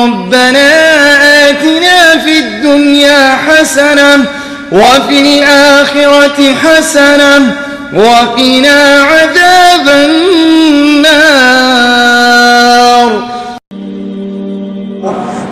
ربنا آتنا في الدنيا حسنة وفي الآخرة حسنة وقنا عذاب النار۔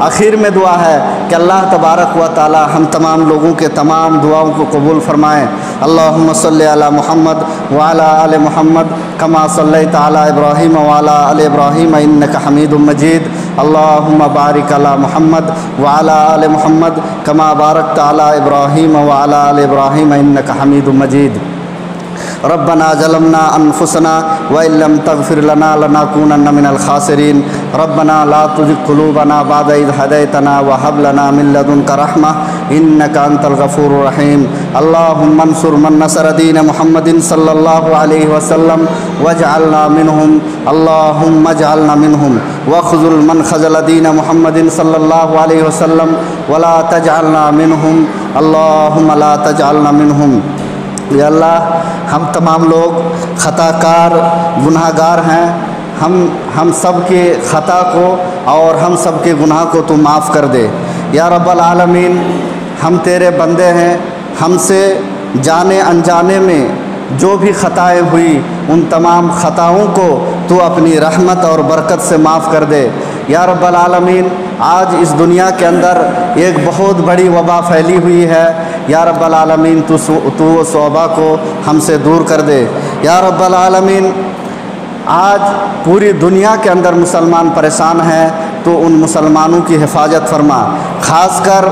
آخر میں دعا ہے کہ اللہ تبارک و تعالی ہم تمام لوگوں کے تمام دعاؤں کو قبول فرمائیں۔ اللہم صلی علی محمد وعلی آل محمد کما صلیت علی ابراہیم وعلی آل ابراہیم انک حمید مجید۔ اللہم بارک علی محمد وعلی آل محمد کما بارکت علی ابراہیم وعلی آل ابراہیم انک حمید مجید۔ ربنا ظلمنا انفسنا وان لم تغفر لنا لنكونن من الخاسرین۔ ربنا لا تزغ قلوبنا بعد اذ هديتنا وهب لنا من لدنك رحمة انك انت الغفور الرحیم۔ اللهم انصر من نصر دین محمد صلی اللہ علیہ وسلم واجعلنا منهم، اللهم اجعلنا منهم، واخذل من خذل دین محمد صلی اللہ علیہ وسلم ولا تجعلنا منهم، اللهم لا تجعلنا منهم۔ یا اللہ ہم تمام لوگ خطا کار گناہ گار ہیں، ہم سب کے خطا کو اور ہم سب کے گناہ کو تو معاف کر دے یا رب العالمین۔ ہم تیرے بندے ہیں، ہم سے جانے انجانے میں جو بھی خطائیں ہوئی ان تمام خطاؤں کو تو اپنی رحمت اور برکت سے معاف کر دے یا رب العالمین۔ آج اس دنیا کے اندر ایک بہت بڑی وبا پھیلی ہوئی ہے یا رب العالمین، تو اس وبا کو ہم سے دور کر دے یا رب العالمین۔ آج پوری دنیا کے اندر مسلمان پریشان ہیں، تو ان مسلمانوں کی حفاظت فرما، خاص کر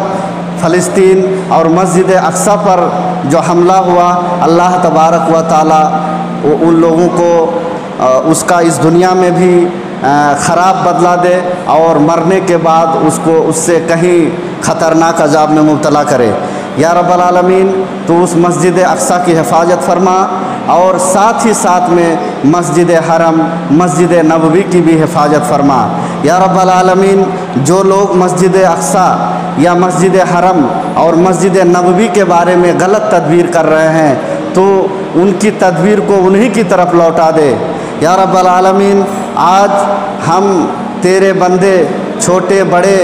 فلسطین اور مسجد اقصی پر جو حملہ ہوا، اللہ تبارک و تعالی ان لوگوں کو اس کا اس دنیا میں بھی خراب بدلہ دے اور مرنے کے بعد اس سے کہیں خطرناک عذاب میں مبتلا کرے یا رب العالمین۔ تو اس مسجد اقصی کی حفاظت فرما اور ساتھ ہی ساتھ میں مسجد حرم، مسجد نبوی کی بھی حفاظت فرما یا رب العالمین۔ جو لوگ مسجد اقصی یا مسجد حرم اور مسجد نبوی کے بارے میں غلط تدبیر کر رہے ہیں، تو ان کی تدبیر کو انہی کی طرف لوٹا دے یا رب العالمین۔ آج ہم تیرے بندے، چھوٹے بڑے،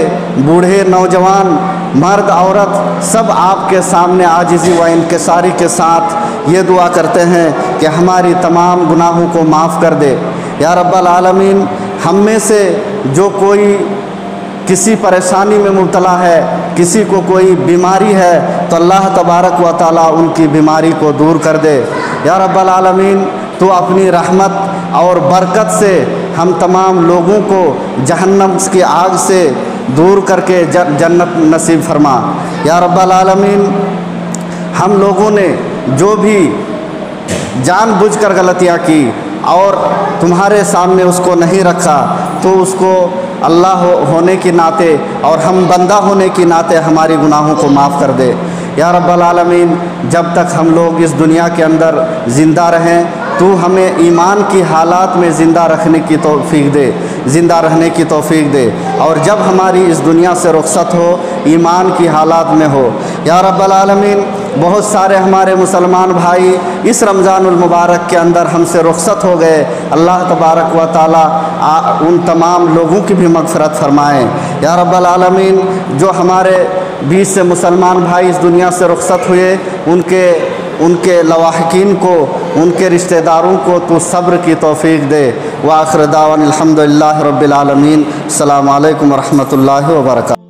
بوڑھے نوجوان، مرد عورت، سب آپ کے سامنے عاجزی و انکساری کے ساتھ یہ دعا کرتے ہیں کہ ہماری تمام گناہوں کو معاف کر دے یا رب العالمین۔ ہم میں سے جو کوئی کسی پریشانی میں مبتلا ہے، کسی کو کوئی بیماری ہے، تو اللہ تبارک و تعالیٰ ان کی بیماری کو دور کر دے یا رب العالمین۔ تو اپنی رحمت اور برکت سے ہم تمام لوگوں کو جہنم کی آگ سے دور کر کے جنت نصیب فرما یا رب العالمین۔ ہم لوگوں نے جو بھی جان بوجھ کر غلطیاں کی اور تمہارے سامنے اس کو نہیں رکھا، تو اس کو اللہ ہونے کے ناطے اور ہم بندہ ہونے کے ناطے ہماری گناہوں کو معاف کر دے یا رب العالمین۔ جب تک ہم لوگ اس دنیا کے اندر زندہ رہیں، تو ہمیں ایمان کی حالات میں زندہ رہنے کی توفیق دے اور جب ہماری اس دنیا سے رخصت ہو، ایمان کی حالات میں ہو یا رب العالمین۔ بہت سارے ہمارے مسلمان بھائی اس رمضان المبارک کے اندر ہم سے رخصت ہو گئے، اللہ تبارک و تعالی ان تمام لوگوں کی بھی مغفرت فرمائیں یا رب العالمین۔ جو ہمارے بیچ سے مسلمان بھائی اس دنیا سے رخصت ہوئے، ان کے لواحقین کو، ان کے رشتہ داروں کو تو صبر کی توفیق دے۔ وآخر دعوانا الحمدللہ رب العالمین۔ السلام علیکم ورحمۃ اللہ وبرکاتہ۔